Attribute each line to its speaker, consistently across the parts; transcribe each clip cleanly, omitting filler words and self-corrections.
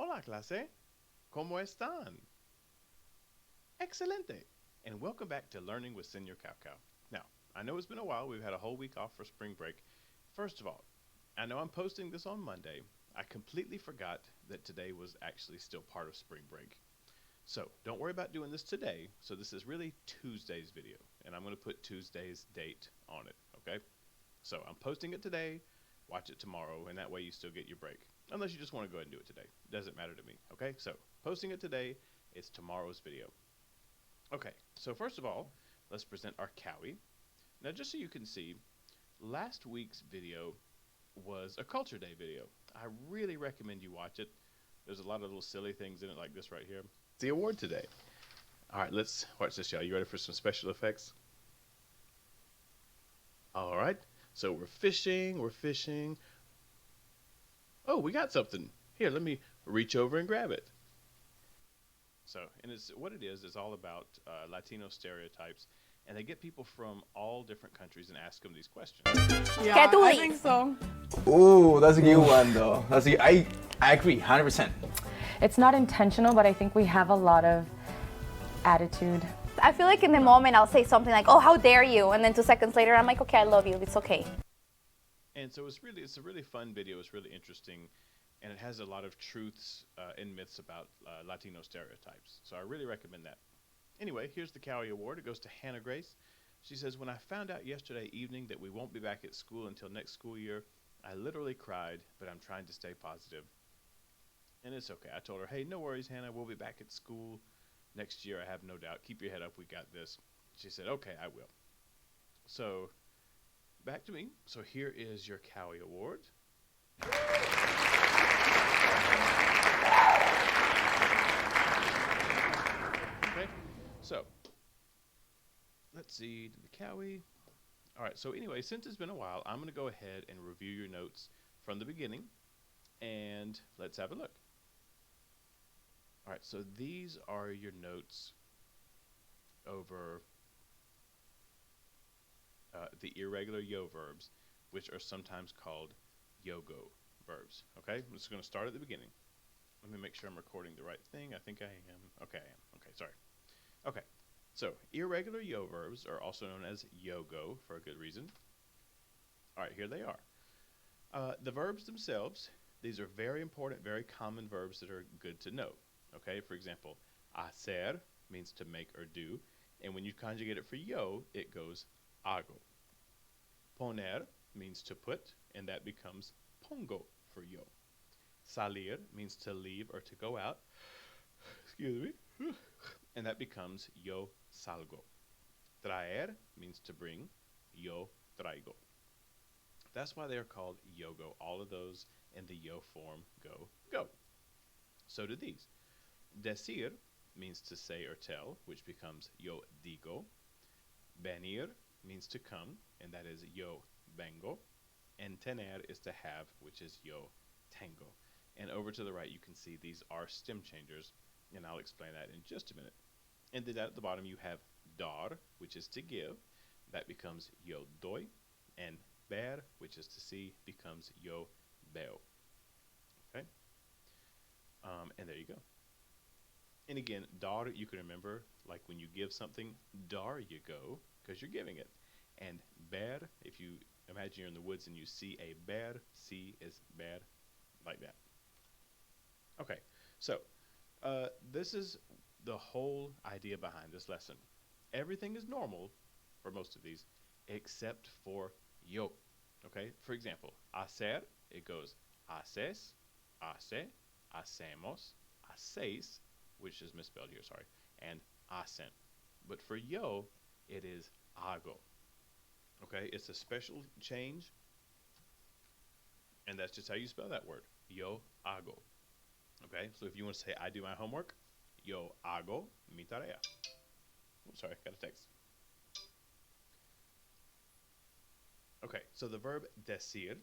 Speaker 1: Hola, clase. ¿Cómo están? Excelente. And welcome back to Learning with Senior Cow Cow. Now, I know it's been a while. We've had a whole week off for spring break. First of all, I know I'm posting this on Monday. I completely forgot that today was actually still part of spring break. So don't worry about doing this today. So this is really Tuesday's video, and I'm going to put Tuesday's date on it, okay? So I'm posting it today. Watch it tomorrow, and that way you still get your break. Unless you just want to go ahead and do it today. Doesn't matter to me, okay? So posting it today, it's tomorrow's video. Okay, so first of all, let's present our Cowie. Now just so you can see, last week's video was a Culture Day video. I really recommend you watch it. There's a lot of little silly things in it like this right here. It's the award today. All right, let's watch this, y'all. You ready for some special effects? All right, so we're fishing. Oh, we got something. Here, let me reach over and grab it. So, and it's what it is all about Latino stereotypes, and they get people from all different countries and ask them these questions.
Speaker 2: Yeah, I think so.
Speaker 3: Ooh, that's a good one though. I agree, 100%.
Speaker 4: It's not intentional, but I think we have a lot of attitude.
Speaker 2: I feel like in the moment I'll say something like, "Oh, how dare you?" and then 2 seconds later I'm like, "Okay, I love you. It's okay."
Speaker 1: And so it's a really fun video. It's really interesting, and it has a lot of truths and myths about Latino stereotypes. So I really recommend that. Anyway, here's the Cowie Award. It goes to Hannah Grace. She says, "When I found out yesterday evening that we won't be back at school until next school year, I literally cried, but I'm trying to stay positive." And it's okay. I told her, "Hey, no worries, Hannah. We'll be back at school next year. I have no doubt. Keep your head up. We got this." She said, "Okay, I will." So back to me. So here is your Cowie Award. Okay, so let's see the Cowie. All right, so anyway, since it's been a while, I'm going to go ahead and review your notes from the beginning, and let's have a look. All right, so these are your notes over the irregular yo verbs, which are sometimes called yogo verbs. Okay, I'm just going to start at the beginning. Let me make sure I'm recording the right thing. I think I am. Okay, I am. Okay, sorry. Okay, so irregular yo verbs are also known as yogo for a good reason. All right, here they are. The verbs themselves, these are very important, very common verbs that are good to know. Okay, for example, hacer means to make or do, and when you conjugate it for yo, it goes hago. Poner means to put, and that becomes pongo for yo. Salir means to leave or to go out. Excuse me. And that becomes yo salgo. Traer means to bring. Yo traigo. That's why they are called yogo. All of those in the yo form go. So do these. Decir means to say or tell, which becomes yo digo. Venir means to come, and that is yo vengo. And tener is to have, which is yo tengo. And over to the right, you can see these are stem changers, and I'll explain that in just a minute. And then at the bottom, you have dar, which is to give. That becomes yo doy. And ver, which is to see, becomes yo veo. Okay? And there you go. And again, dar, you can remember, like when you give something, dar you go, because you're giving it. And ver, if you imagine you're in the woods and you see a bear, see is ver, like that. Okay, so this is the whole idea behind this lesson. Everything is normal for most of these, except for yo. Okay, for example, hacer, it goes haces, hace, hacemos, haceis, which is misspelled here, sorry, and hacen. But for yo, it is hago. Okay, it's a special change, and that's just how you spell that word, yo hago. Okay, so if you want to say I do my homework, yo hago mi tarea. Oops, sorry, got a text. Okay, so the verb decir.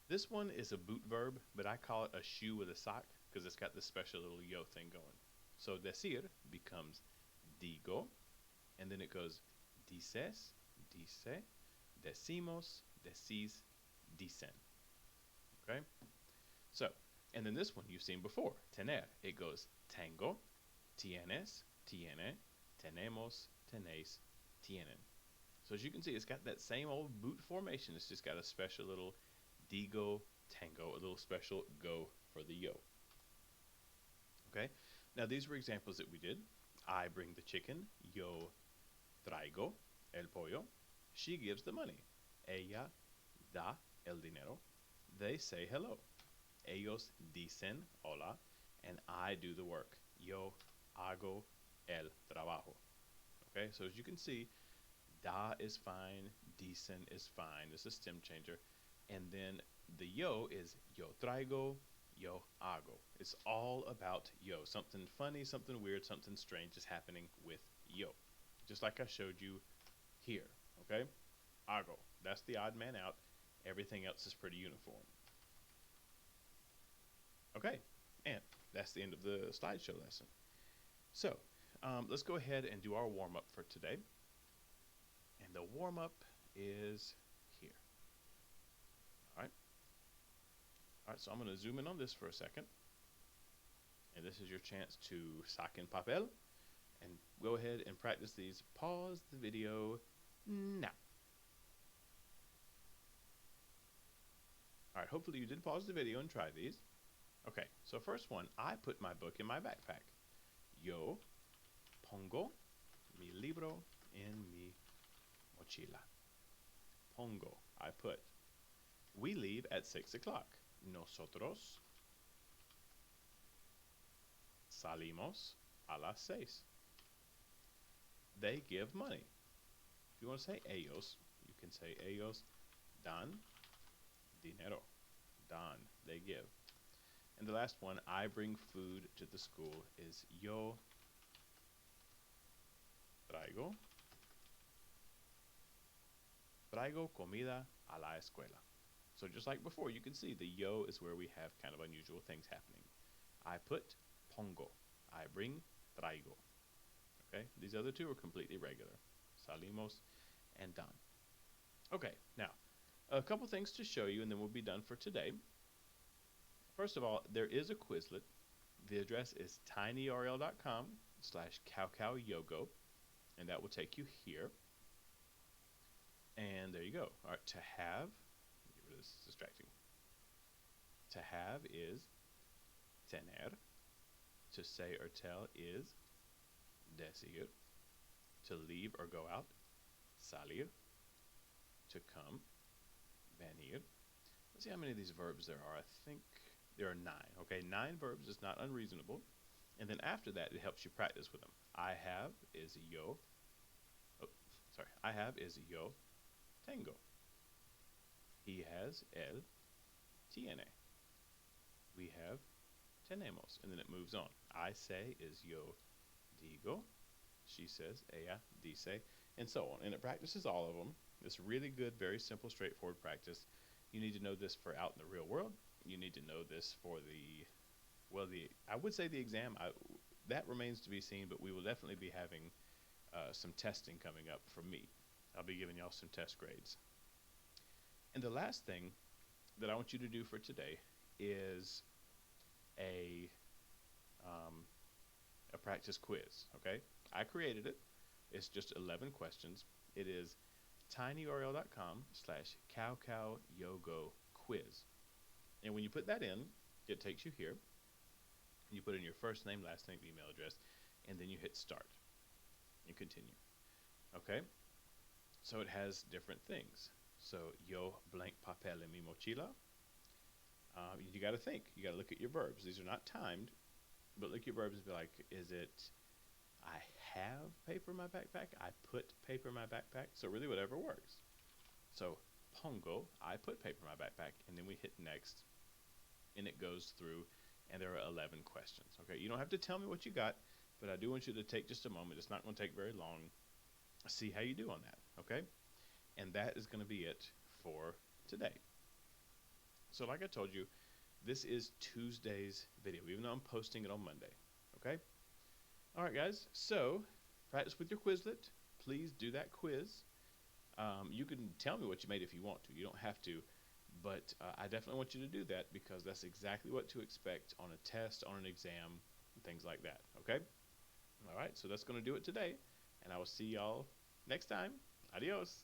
Speaker 1: This one is a boot verb, but I call it a shoe with a sock because it's got this special little yo thing going. So decir becomes digo, and then it goes dices, dice, decimos, decís, dicen. Okay? So, And then this one you've seen before, tener. It goes tengo, tienes, tiene, tenemos, tenéis, tienen. So as you can see, it's got that same old boot formation. It's just got a special little digo, tango, a little special go for the yo. Okay? Now these were examples that we did. I bring the chicken. Yo traigo el pollo. She gives the money. Ella da el dinero. They say hello. Ellos dicen hola. And I do the work. Yo hago el trabajo. Okay? So as you can see, da is fine. Dicen is fine. It's a stem changer. And then the yo is yo traigo, yo hago. It's all about yo. Something funny, something weird, something strange is happening with yo. Just like I showed you here, okay? Hago. That's the odd man out. Everything else is pretty uniform. Okay, and that's the end of the slideshow lesson. So, let's go ahead and do our warm-up for today. And the warm-up is here. All right, so I'm going to zoom in on this for a second. And this is your chance to saquen papel and go ahead and practice these. Pause the video now. All right, hopefully you did pause the video and try these. Okay, so first one, I put my book in my backpack. Yo pongo mi libro en mi mochila. Pongo, I put. We leave at 6 o'clock. Nosotros salimos a las 6. They give money. If you want to say ellos, you can say ellos dan dinero. Dan, they give. And the last one, I bring food to the school, is yo traigo comida a la escuela. So just like before, you can see the yo is where we have kind of unusual things happening. I put pongo. I bring traigo. Okay, these other two are completely regular. Salimos and dan. Okay, now, a couple things to show you and then we'll be done for today. First of all, there is a Quizlet. The address is tinyurl.com/cowcowyogo, and that will take you here. And there you go. All right, to have, get rid of this, it's distracting. To have is tener. To say or tell is decir. To leave or go out, salir. To come, venir. Let's see how many of these verbs there are. I think there are 9. Okay, 9 verbs is not unreasonable. And then after that, it helps you practice with them. I have is yo. Oh, sorry. I have is yo tengo. He has él tiene. We have tenemos. And then it moves on. I say is yo digo. She says ella dice. And so on. And it practices all of them. It's really good, very simple, straightforward practice. You need to know this for out in the real world. You need to know this for I would say the exam. That remains to be seen, but we will definitely be having some testing coming up from me. I'll be giving y'all some test grades. And the last thing that I want you to do for today is a practice quiz, okay? I created it. It's just 11 questions. It is tinyurl.com/cowcowyogo-quiz. And when you put that in, it takes you here. You put in your first name, last name, email address, and then you hit start and continue. Okay? So it has different things. So, yo blank papel en mi mochila. You got to think. You got to look at your verbs. These are not timed, but look at your verbs and be like, is it I have paper in my backpack? I put paper in my backpack? So really whatever works. So, pongo, I put paper in my backpack, and then we hit next, and it goes through, and there are 11 questions. Okay, you don't have to tell me what you got, but I do want you to take just a moment. It's not going to take very long. See how you do on that, okay? And that is going to be it for today. So like I told you, this is Tuesday's video, even though I'm posting it on Monday, okay? All right, guys, so practice with your Quizlet. Please do that quiz. You can tell me what you made if you want to. You don't have to But I definitely want you to do that because that's exactly what to expect on a test, on an exam, and things like that. Okay? All right, so that's going to do it today. And I will see y'all next time. Adios.